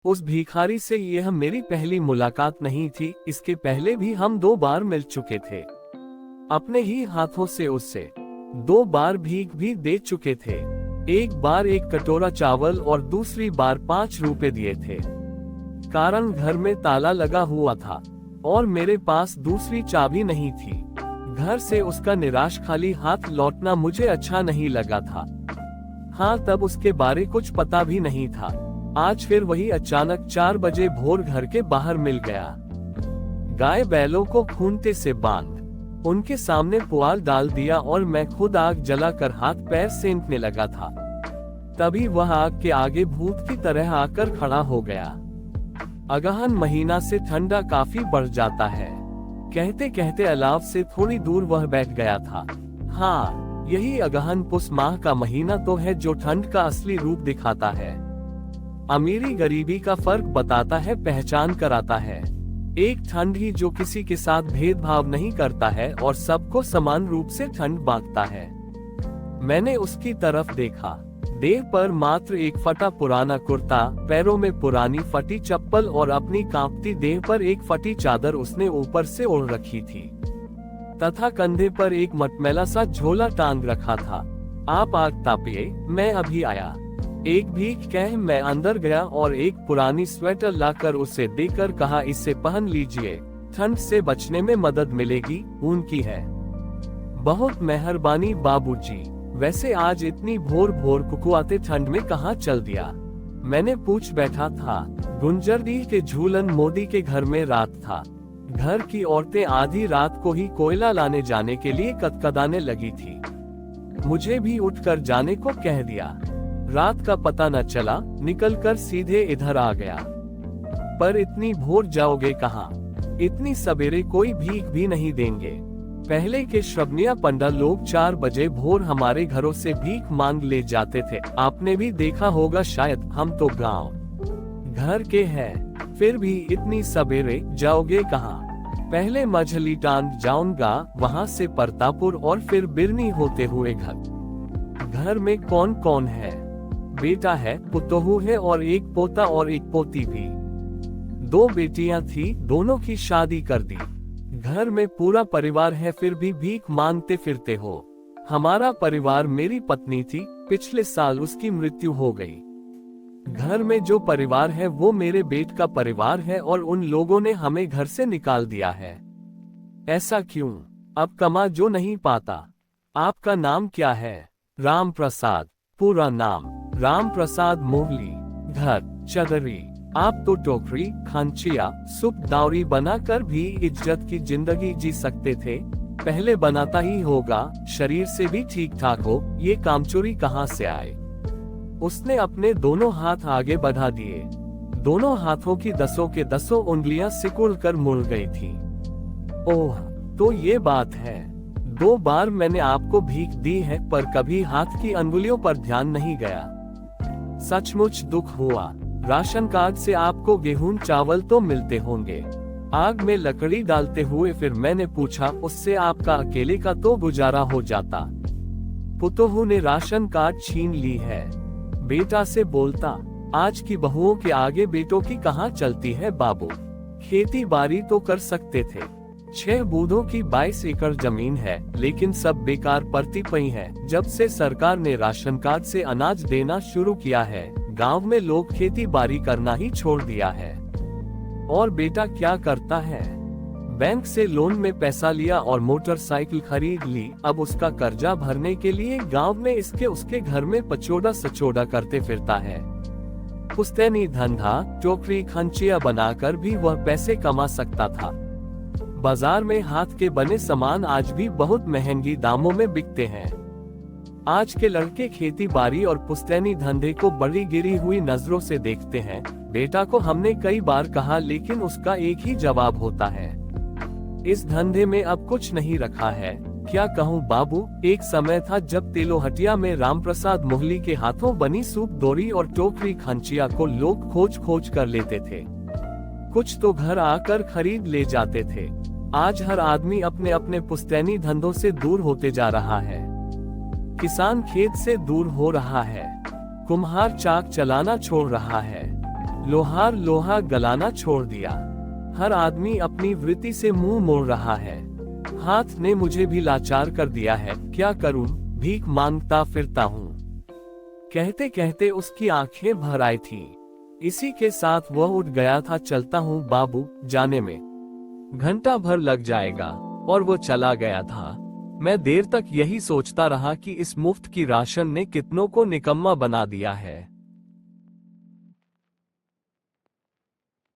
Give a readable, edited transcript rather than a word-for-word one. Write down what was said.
उस भिखारी से यह मेरी पहली मुलाकात नहीं थी, इसके पहले भी हम 2 बार मिल चुके थे। अपने ही हाथों से उससे 2 बार भीख भी दे चुके थे। एक बार 1 कटोरा चावल और दूसरी बार 5 रुपए दिए थे। कारण घर में ताला लगा हुआ था और मेरे पास दूसरी चाबी नहीं थी। घर से उसका निराश खाली हाथ लौटना मुझे अच्छा नहीं लगा था। हाँ, तब उसके बारे कुछ पता भी नहीं था। आज फिर वही अचानक 4 बजे भोर घर के बाहर मिल गया। गाय बैलों को खूंटे से बांध उनके सामने पुआल डाल दिया और मैं खुद आग जलाकर हाथ पैर सेंकने लगा था। तभी वह आग के आगे भूत की तरह आकर खड़ा हो गया। अगहन महीना से ठंडा काफी बढ़ जाता है। कहते कहते अलाव से थोड़ी दूर वह बैठ गया था। हाँ, यही अगहन पुस माह का महीना तो है जो ठंड का असली रूप दिखाता है। अमीरी गरीबी का फर्क बताता है, पहचान कराता है। एक ठंड ही जो किसी के साथ भेदभाव नहीं करता है और सबको समान रूप से ठंड बांटता है। मैंने उसकी तरफ देखा। देह पर मात्र एक फटा पुराना कुर्ता, पैरों में पुरानी फटी चप्पल और अपनी कांपती देह पर एक फटी चादर उसने ऊपर से ओढ़ रखी थी तथा कंधे पर एक मटमैला सा झोला टांग रखा था। आप आग तापिए, मैं अभी आया। एक भीख कह मैं अंदर गया और एक पुरानी स्वेटर लाकर उसे देकर कहा, इसे पहन लीजिए, ठंड से बचने में मदद मिलेगी, ऊन की है। बहुत मेहरबानी बाबूजी। वैसे आज इतनी भोर भोर कुकुआते ठंड में कहाँ चल दिया? मैंने पूछ बैठा था। गुंजरडीह के झूलन मोदी के घर में रात था। घर की औरतें आधी रात को ही कोयला लाने जाने के लिए कदकदाने लगी थी। मुझे भी उठकर जाने को कह दिया। रात का पता न चला, निकलकर सीधे इधर आ गया। पर इतनी भोर जाओगे कहाँ? इतनी सवेरे कोई भीख भी नहीं देंगे। पहले के श्रवणिया पंडा लोग 4 बजे भोर हमारे घरों से भीख मांग ले जाते थे। आपने भी देखा होगा शायद। हम तो गांव घर के हैं, फिर भी इतनी सवेरे जाओगे कहाँ? पहले मझली टांड जाऊंगा, वहाँ से परतापुर और फिर बिरनी होते हुए घर। घर में कौन कौन है? बेटा है, पुतोहू है और एक पोता और एक पोती भी। 2 बेटियां थी, दोनों की शादी कर दी। घर में पूरा परिवार है, फिर भी भीख मांगते फिरते हो। हमारा परिवार मेरी पत्नी थी, पिछले साल उसकी मृत्यु हो गई। घर में जो परिवार है वो मेरे बेट का परिवार है और उन लोगों ने हमें घर से निकाल दिया है। ऐसा क्यों? अब कमा जो नहीं पाता। आपका नाम क्या है? राम प्रसाद। पूरा नाम राम प्रसाद मोहली। घर चदरी। आप तो टोकरी, खांचिया, सुप दावरी बनाकर भी इज्जत की जिंदगी जी सकते थे। पहले बनाता ही होगा, शरीर से भी ठीक ठाक हो। ये कामचोरी कहाँ से आए? उसने अपने दोनों हाथ आगे बढ़ा दिए। दोनों हाथों की 10 के 10 उंगलियां सिकुड़ कर मुड़ गई थी। ओह, तो ये बात है। 2 बार मैंने आपको भीख दी है, पर कभी हाथ की अंगुलियों पर ध्यान नहीं गया। सचमुच दुख हुआ। राशन कार्ड से आपको गेहूं चावल तो मिलते होंगे। आग में लकड़ी डालते हुए फिर मैंने पूछा, उससे आपका अकेले का तो गुजारा हो जाता। पुतोहू ने राशन कार्ड छीन ली है। बेटा से बोलता, आज की बहुओं के आगे बेटों की कहाँ चलती है बाबू। खेती बाड़ी तो कर सकते थे। 6 बूढ़ों की 22 एकड़ जमीन है, लेकिन सब बेकार पड़ती पई है। जब से सरकार ने राशन कार्ड से अनाज देना शुरू किया है, गांव में लोग खेती बाड़ी करना ही छोड़ दिया है। और बेटा क्या करता है? बैंक से लोन में पैसा लिया और मोटरसाइकिल खरीद ली। अब उसका कर्जा भरने के लिए गांव में इसके उसके घर में पचोड़ा सचोड़ा करते फिरता है। पुश्तैनी धंधा, टोकरी खंचिया बनाकर भी वह पैसे कमा सकता था। बाजार में हाथ के बने सामान आज भी बहुत महंगी दामों में बिकते हैं। आज के लड़के खेती बाड़ी और पुश्तैनी धंधे को बड़ी गिरी हुई नजरों से देखते हैं। बेटा को हमने कई बार कहा, लेकिन उसका एक ही जवाब होता है, इस धंधे में अब कुछ नहीं रखा है। क्या कहूँ बाबू, एक समय था जब तेलोहटिया में रामप्रसाद मोहली के हाथों बनी सूप डोरी और टोकरी खंचिया को लोग खोज खोज कर लेते थे। कुछ तो घर आकर खरीद ले जाते थे। आज हर आदमी अपने अपने पुश्तैनी धंधों से दूर होते जा रहा है। किसान खेत से दूर हो रहा है। कुम्हार चाक चलाना छोड़ रहा है। लोहार लोहा गलाना छोड़ दिया। हर आदमी अपनी वृत्ति से मुंह मोड़ रहा है। हाथ ने मुझे भी लाचार कर दिया है, क्या करूं, भीख मांगता फिरता हूं। कहते कहते उसकी आंखें भर आई थी। इसी के साथ वह उठ गया था। चलता हूं बाबू, जाने में घंटा भर लग जाएगा। और वो चला गया था। मैं देर तक यही सोचता रहा कि इस मुफ्त की राशन ने कितनों को निकम्मा बना दिया है।